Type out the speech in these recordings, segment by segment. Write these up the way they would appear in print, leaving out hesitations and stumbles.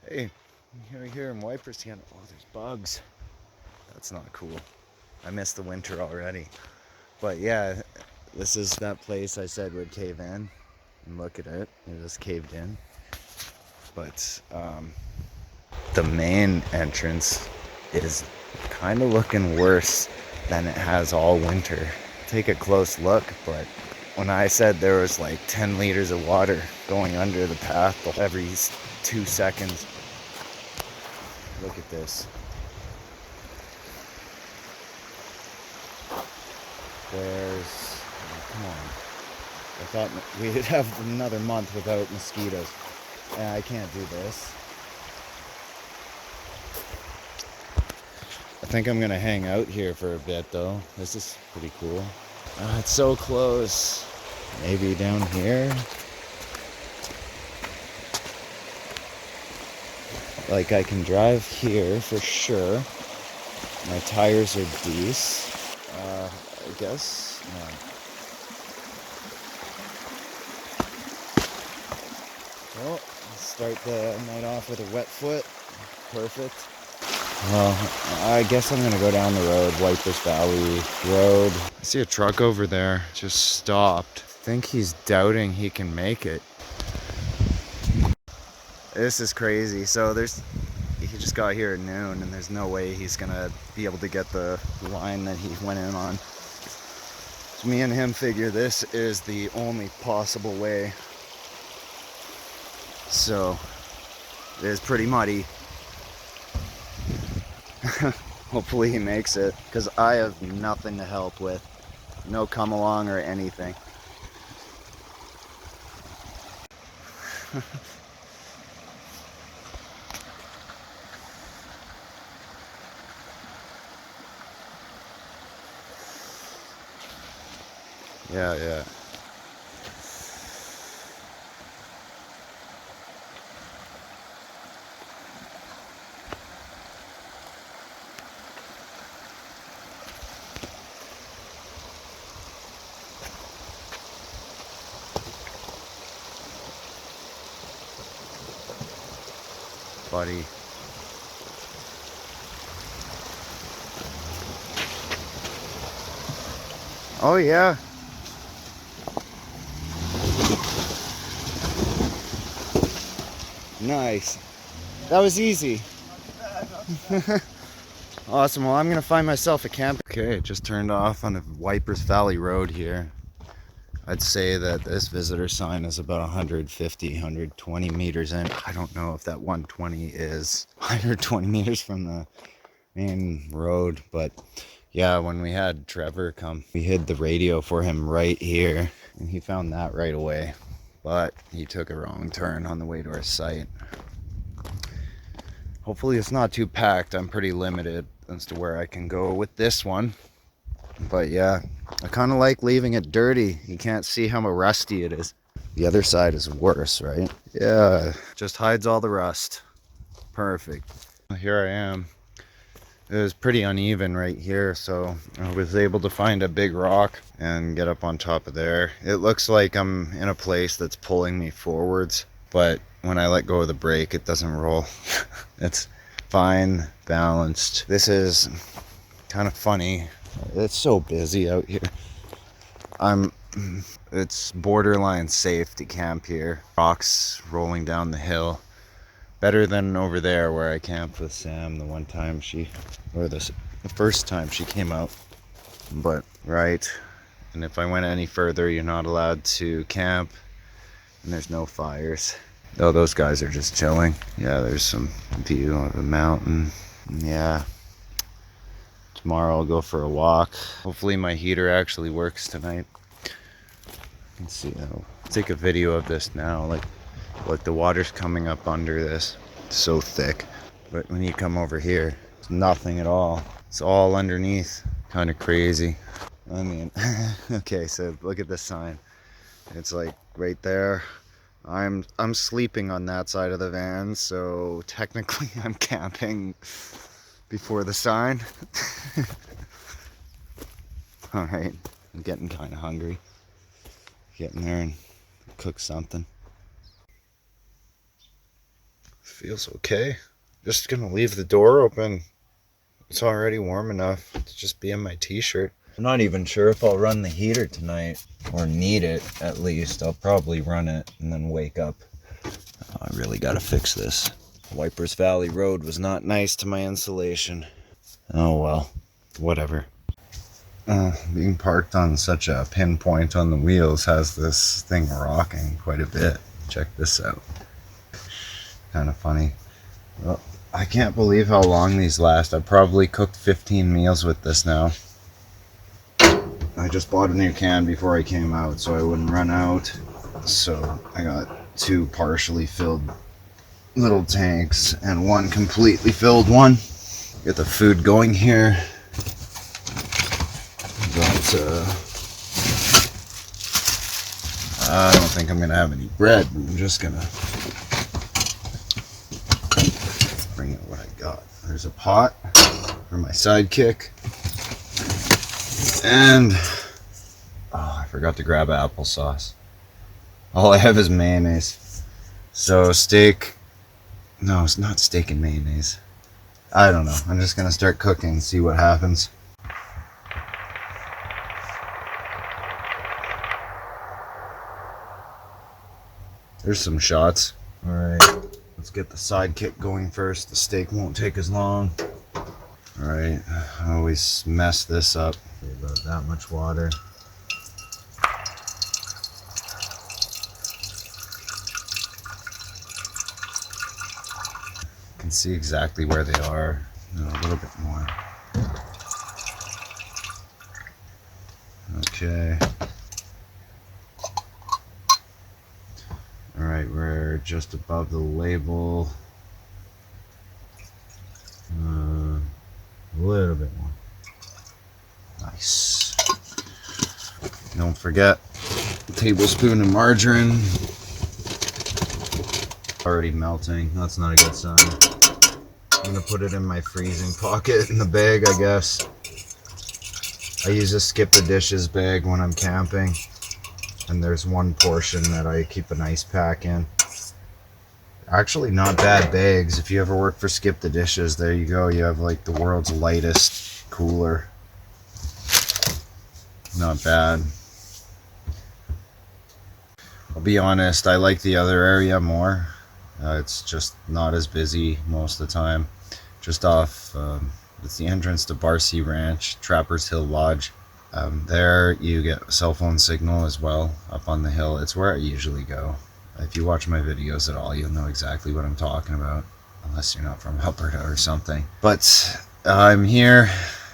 Hey, you're here in Waiparous again. Oh, there's bugs. That's not cool. I missed the winter already. But yeah, this is that place I said would cave in. And look at it. It just caved in. But the main entrance is kind of looking worse than it has all winter. Take a close look, but when I said there was like 10 liters of water going under the path every 2 seconds, look at this. There's, oh, come on. I thought we'd have another month without mosquitoes. And I can't do this. I think I'm gonna hang out here for a bit though. This is pretty cool. It's so close. Maybe down here. Like I can drive here for sure. My tires are decent. I guess. No. Well, start the night off with a wet foot. Perfect. Well, I guess I'm gonna go down the road, Waiparous Valley Road. I see a truck over there, just stopped. I think he's doubting he can make it. This is crazy. So he just got here at noon and there's no way he's gonna be able to get the line that he went in on. So me and him figure this is the only possible way. So it is pretty muddy. Hopefully he makes it, because I have nothing to help with. No come along or anything. Yeah. Buddy. Oh yeah. Nice. That was easy. Awesome. Well, I'm gonna find myself a camp. Okay, just turned off on the Waiparous Valley Road here. I'd say that this visitor sign is about 150, 120 meters in. I don't know if that 120 is 120 meters from the main road, but yeah, when we had Trevor come, we hid the radio for him right here, and he found that right away. But he took a wrong turn on the way to our site. Hopefully it's not too packed. I'm pretty limited as to where I can go with this one. But yeah, I kind of like leaving it dirty. You can't see how rusty it is. The other side is worse, right? Yeah, just hides all the rust. Perfect. Here I am. It was pretty uneven right here, so I was able to find a big rock and get up on top of there. It looks like I'm in a place that's pulling me forwards, but when I let go of the brake, it doesn't roll. It's fine, balanced. This is kind of funny. It's so busy out here. It's borderline safe to camp here. Rocks rolling down the hill. Better than over there where I camped with Sam the one time the first time she came out. But, right. And if I went any further, you're not allowed to camp. And there's no fires. Oh, those guys are just chilling. Yeah, there's some view of the mountain. Yeah. Tomorrow I'll go for a walk. Hopefully my heater actually works tonight. Let's see. I'll take a video of this now. Look, the water's coming up under this. It's so thick. But when you come over here, it's nothing at all. It's all underneath. Kind of crazy. I mean, okay, so look at this sign. It's like right there. I'm sleeping on that side of the van, so technically I'm camping before the sign. All right, I'm getting kind of hungry. Get in there and cook something. Feels okay. Just gonna leave the door open. It's already warm enough to just be in my t-shirt. I'm not even sure if I'll run the heater tonight, or need it at least. I'll probably run it and then wake up. Oh, I really gotta fix this. Waiparous Valley Road was not nice to my insulation. Oh well, whatever. Being parked on such a pinpoint on the wheels has this thing rocking quite a bit. Check this out. Kind of funny. Well, I can't believe how long these last. I've probably cooked 15 meals with this now. I just bought a new can before I came out so I wouldn't run out. So I got 2 partially filled little tanks and 1 completely filled one. Get the food going here. But I don't think I'm gonna have any bread. I'm just gonna bring it what I got. There's a pot for my sidekick, and I forgot to grab applesauce. All I have is mayonnaise. So steak. No, it's not steak and mayonnaise. I don't know. I'm just gonna start cooking and see what happens. There's some shots. Alright, let's get the sidekick going first. The steak won't take as long. Alright, I always mess this up. About that much water. You can see exactly where they are. No, a little bit more. Okay. Alright, we're just above the label. A little bit more. Nice. Don't forget a tablespoon of margarine. Already melting. That's not a good sign. I'm gonna put it in my freezing pocket in the bag, I guess. I use a skip the dishes bag when I'm camping. And there's 1 portion that I keep an ice pack in. Actually not bad bags. If you ever work for Skip the Dishes, there you go. You have like the world's lightest cooler. Not bad. I'll be honest, I like the other area more. It's just not as busy most of the time. Just off, it's the entrance to Barcy Ranch, Trappers Hill Lodge. There you get a cell phone signal as well up on the hill. It's where I usually go. If you watch my videos at all, you'll know exactly what I'm talking about, unless you're not from Alberta or something. But I'm here.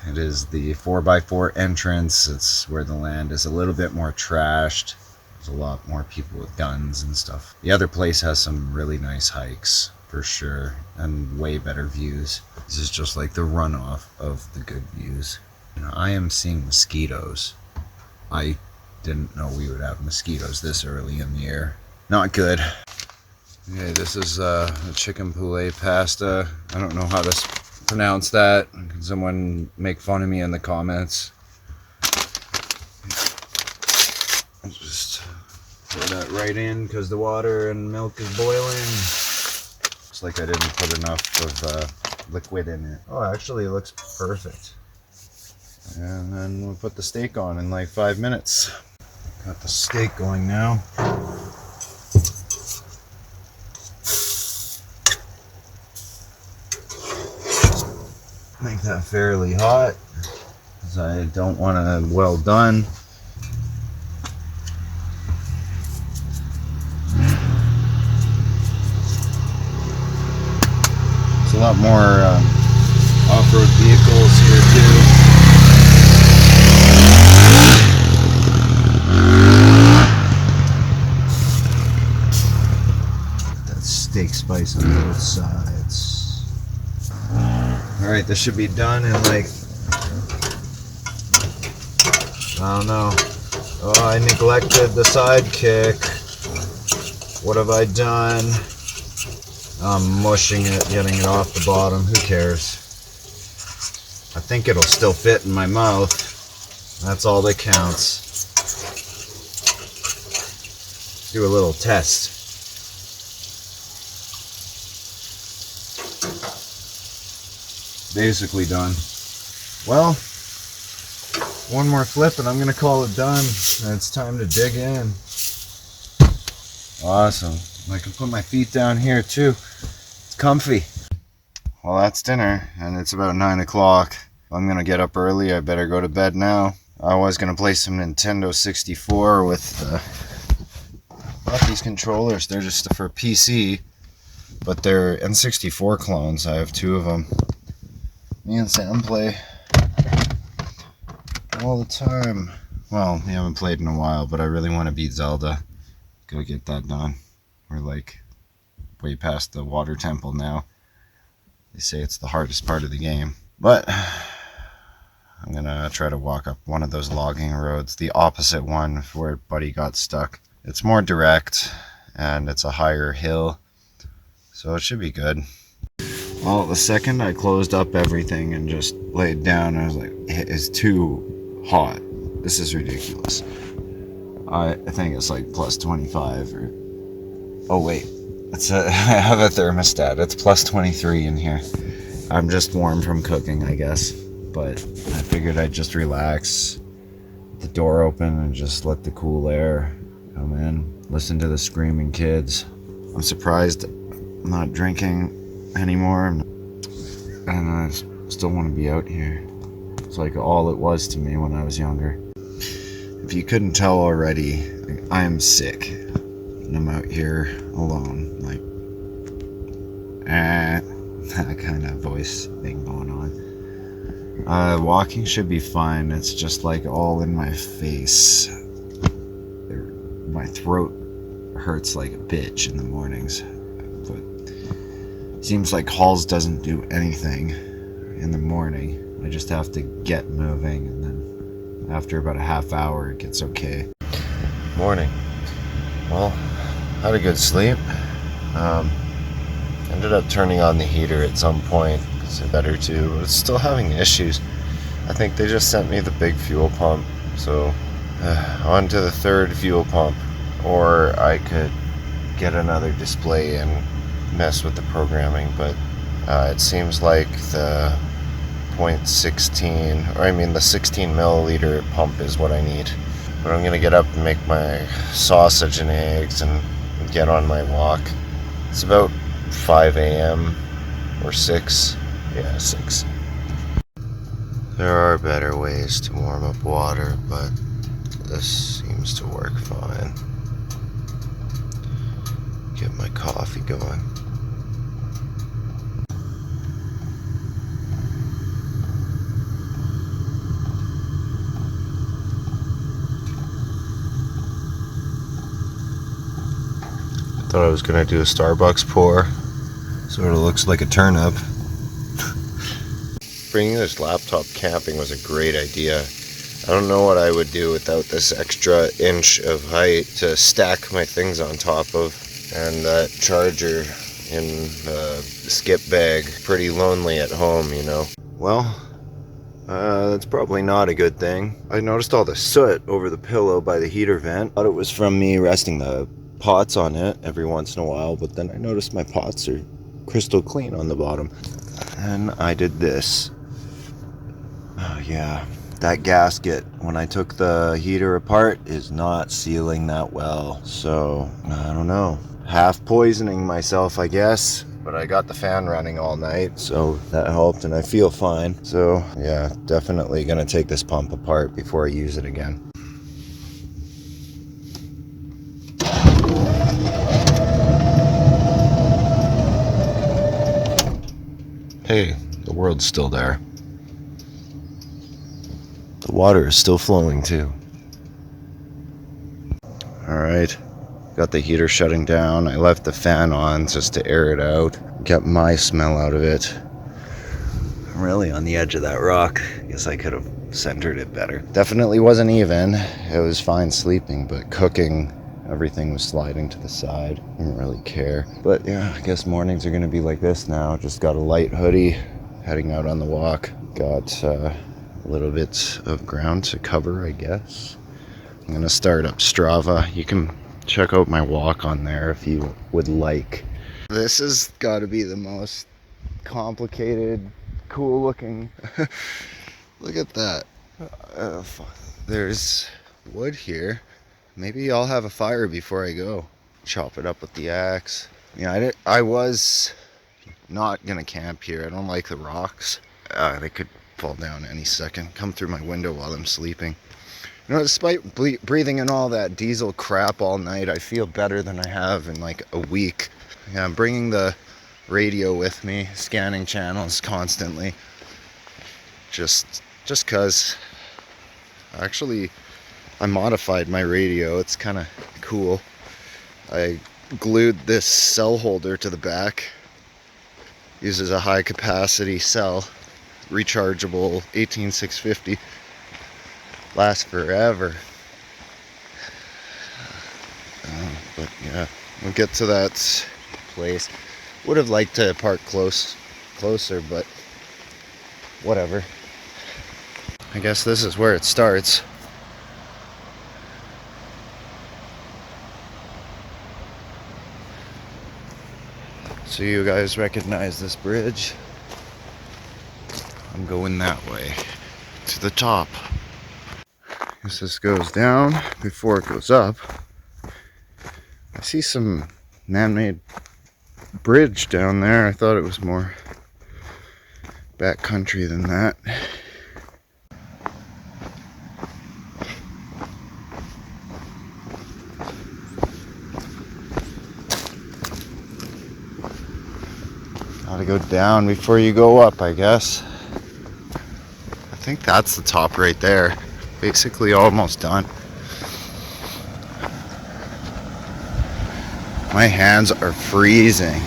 It is the 4x4 entrance. It's where the land is a little bit more trashed. There's a lot more people with guns and stuff. The other place has some really nice hikes for sure, and way better views. This is just like the runoff of the good views. You know, I am seeing mosquitoes. I didn't know we would have mosquitoes this early in the year. Not good. Okay, this is a chicken poulet pasta. I don't know how to pronounce that. Can someone make fun of me in the comments? I'll just pour that right in because the water and milk is boiling. Looks like I didn't put enough of liquid in it. Oh, actually it looks perfect. And then we'll put the steak on in like 5 minutes. Got the steak going now. Make that fairly hot, because I don't want it well done. There's a lot more off-road vehicles here too. That steak spice on both sides. Alright, this should be done in like, I don't know. Oh, I neglected the sidekick. What have I done? I'm mushing it, getting it off the bottom. Who cares? I think it'll still fit in my mouth. That's all that counts. Do a little test. Basically done. Well, one more flip and I'm gonna call it done. And it's time to dig in. Awesome. I can put my feet down here too. It's comfy. Well, that's dinner, and it's about 9 o'clock. I'm gonna get up early. I better go to bed now. I was gonna play some Nintendo 64 with these controllers. They're just for PC, but they're N64 clones. I have 2 of them. Me and Sam play all the time. Well, we haven't played in a while, but I really want to beat Zelda. Gotta get that done. We're like way past the water temple now. They say it's the hardest part of the game. But I'm gonna try to walk up one of those logging roads, the opposite one where Buddy got stuck. It's more direct and it's a higher hill, so it should be good. Well, the second I closed up everything and just laid down, I was like, it's too hot. This is ridiculous. I think it's like plus 25 or... Oh wait, I have a thermostat. It's plus 23 in here. I'm just warm from cooking, I guess. But I figured I'd just relax, the door open, and just let the cool air come in. Listen to the screaming kids. I'm surprised I'm not drinking anymore, and I still want to be out here. It's like all it was to me when I was younger. If you couldn't tell already, I am sick, and I'm out here alone, like, that kind of voice thing going on. Walking should be fine. It's just like all in my face. My throat hurts like a bitch in the mornings, but seems like Halls doesn't do anything in the morning. I just have to get moving, and then after about a half hour it gets okay. Morning. Well, had a good sleep. Ended up turning on the heater at some point because I better to, but it's still having issues. I think they just sent me the big fuel pump, so on to the third fuel pump, or I could get another display and mess with the programming, but it seems like the the 16 milliliter pump is what I need. But I'm gonna get up and make my sausage and eggs and get on my walk. It's about 5 a.m. or 6. Yeah, 6. There are better ways to warm up water, but this seems to work fine. Get my coffee going. Thought I was gonna do a Starbucks pour. Sort of looks like a turnip. Bringing this laptop camping was a great idea. I don't know what I would do without this extra inch of height to stack my things on top of, and that charger in the skip bag. Pretty lonely at home, you know. Well, that's probably not a good thing. I noticed all the soot over the pillow by the heater vent. Thought it was from me resting the pots on it every once in a while, but then I noticed my pots are crystal clean on the bottom. And I did this. Oh yeah, that gasket, when I took the heater apart, is not sealing that well. So, I don't know. Half poisoning myself, I guess. But I got the fan running all night, so that helped, and I feel fine. So, yeah, definitely gonna take this pump apart before I use it again. Hey, the world's still there. The water is still flowing too. Alright, got the heater shutting down. I left the fan on just to air it out. Get my smell out of it. I'm really on the edge of that rock. Guess I could have centered it better. Definitely wasn't even. It was fine sleeping, but cooking, everything was sliding to the side. Didn't really care. But yeah, I guess mornings are gonna be like this now. Just got a light hoodie, heading out on the walk. Got a little bit of ground to cover, I guess. I'm gonna start up Strava. You can check out my walk on there if you would like. This has got to be the most complicated, cool looking. Look at that. There's wood here. Maybe I'll have a fire before I go. Chop it up with the axe. Yeah, I was not gonna camp here. I don't like the rocks. They could fall down any second. Come through my window while I'm sleeping. You know, despite breathing in all that diesel crap all night, I feel better than I have in like a week. Yeah, I'm bringing the radio with me, scanning channels constantly. Just cause. Actually, I modified my radio. It's kind of cool. I glued this cell holder to the back. Uses a high capacity cell, rechargeable 18650. Lasts forever. But yeah, we'll get to that place. Would have liked to park closer, but whatever. I guess this is where it starts. So you guys recognize this bridge? I'm going that way to the top. Guess this goes down before it goes up. I see some man-made bridge down there. I thought it was more backcountry than that. Gotta go down before you go up, I guess. I think that's the top right there. Basically almost done. My hands are freezing.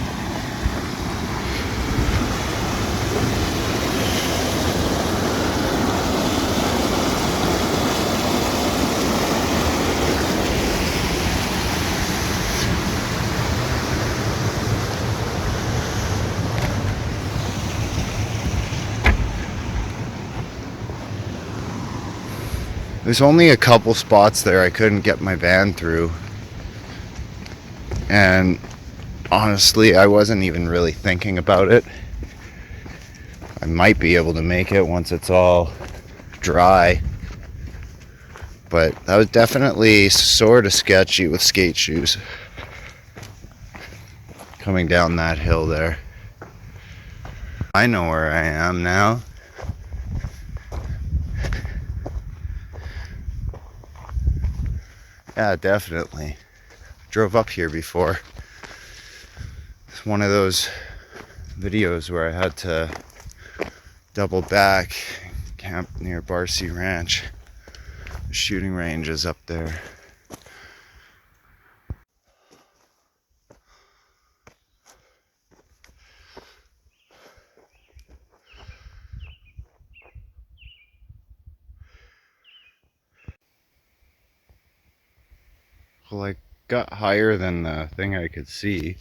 There's only a couple spots there I couldn't get my van through. And honestly, I wasn't even really thinking about it. I might be able to make it once it's all dry. But that was definitely sort of sketchy with skate shoes. Coming down that hill there. I know where I am now. Yeah, definitely. Drove up here before. It's one of those videos where I had to double back, camp near Barcy Ranch. The shooting range is up there. Well, I got higher than the thing I could see,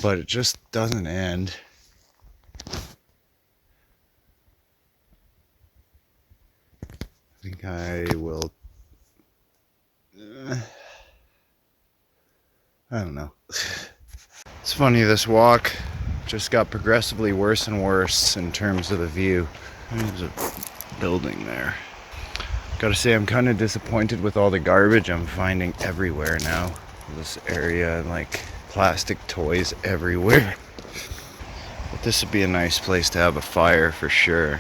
but it just doesn't end. I think I will. I don't know. It's funny, this walk just got progressively worse and worse in terms of the view. There's a building there. Gotta say, I'm kind of disappointed with all the garbage I'm finding everywhere now. This area, like plastic toys everywhere. But this would be a nice place to have a fire for sure.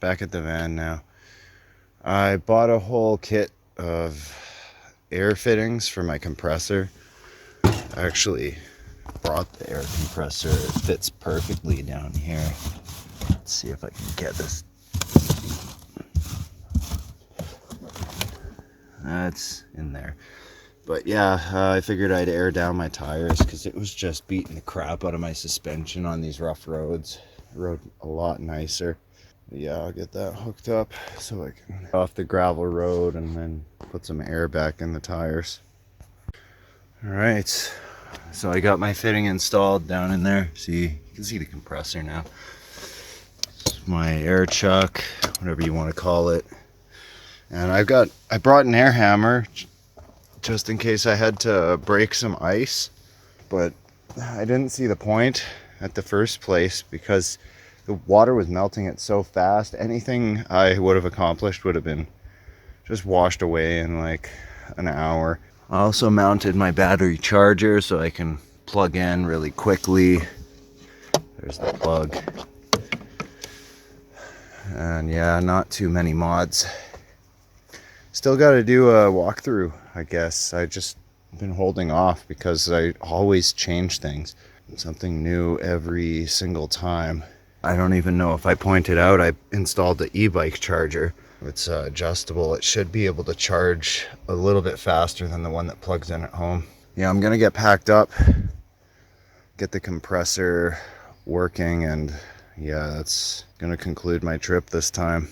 Back at the van now. I bought a whole kit of air fittings for my compressor. I actually brought the air compressor. It fits perfectly down here. Let's see if I can get this. That's in there. But yeah, I figured I'd air down my tires because it was just beating the crap out of my suspension on these rough roads. I rode a lot nicer. Yeah, I'll get that hooked up so I can off the gravel road and then put some air back in the tires. All right, so I got my fitting installed down in there. See, you can see the compressor now. It's my air chuck, whatever you want to call it. And I brought an air hammer just in case I had to break some ice, but I didn't see the point at the first place because the water was melting it so fast. Anything I would have accomplished would have been just washed away in like an hour. I also mounted my battery charger so I can plug in really quickly. There's the plug. And yeah, not too many mods. Still got to do a walkthrough, I guess. I just been holding off because I always change things. Something new every single time. I don't even know if I pointed out I installed the e-bike charger. It's adjustable. It should be able to charge a little bit faster than the one that plugs in at home. Yeah, I'm gonna get packed up, get the compressor working, and yeah, that's gonna conclude my trip this time.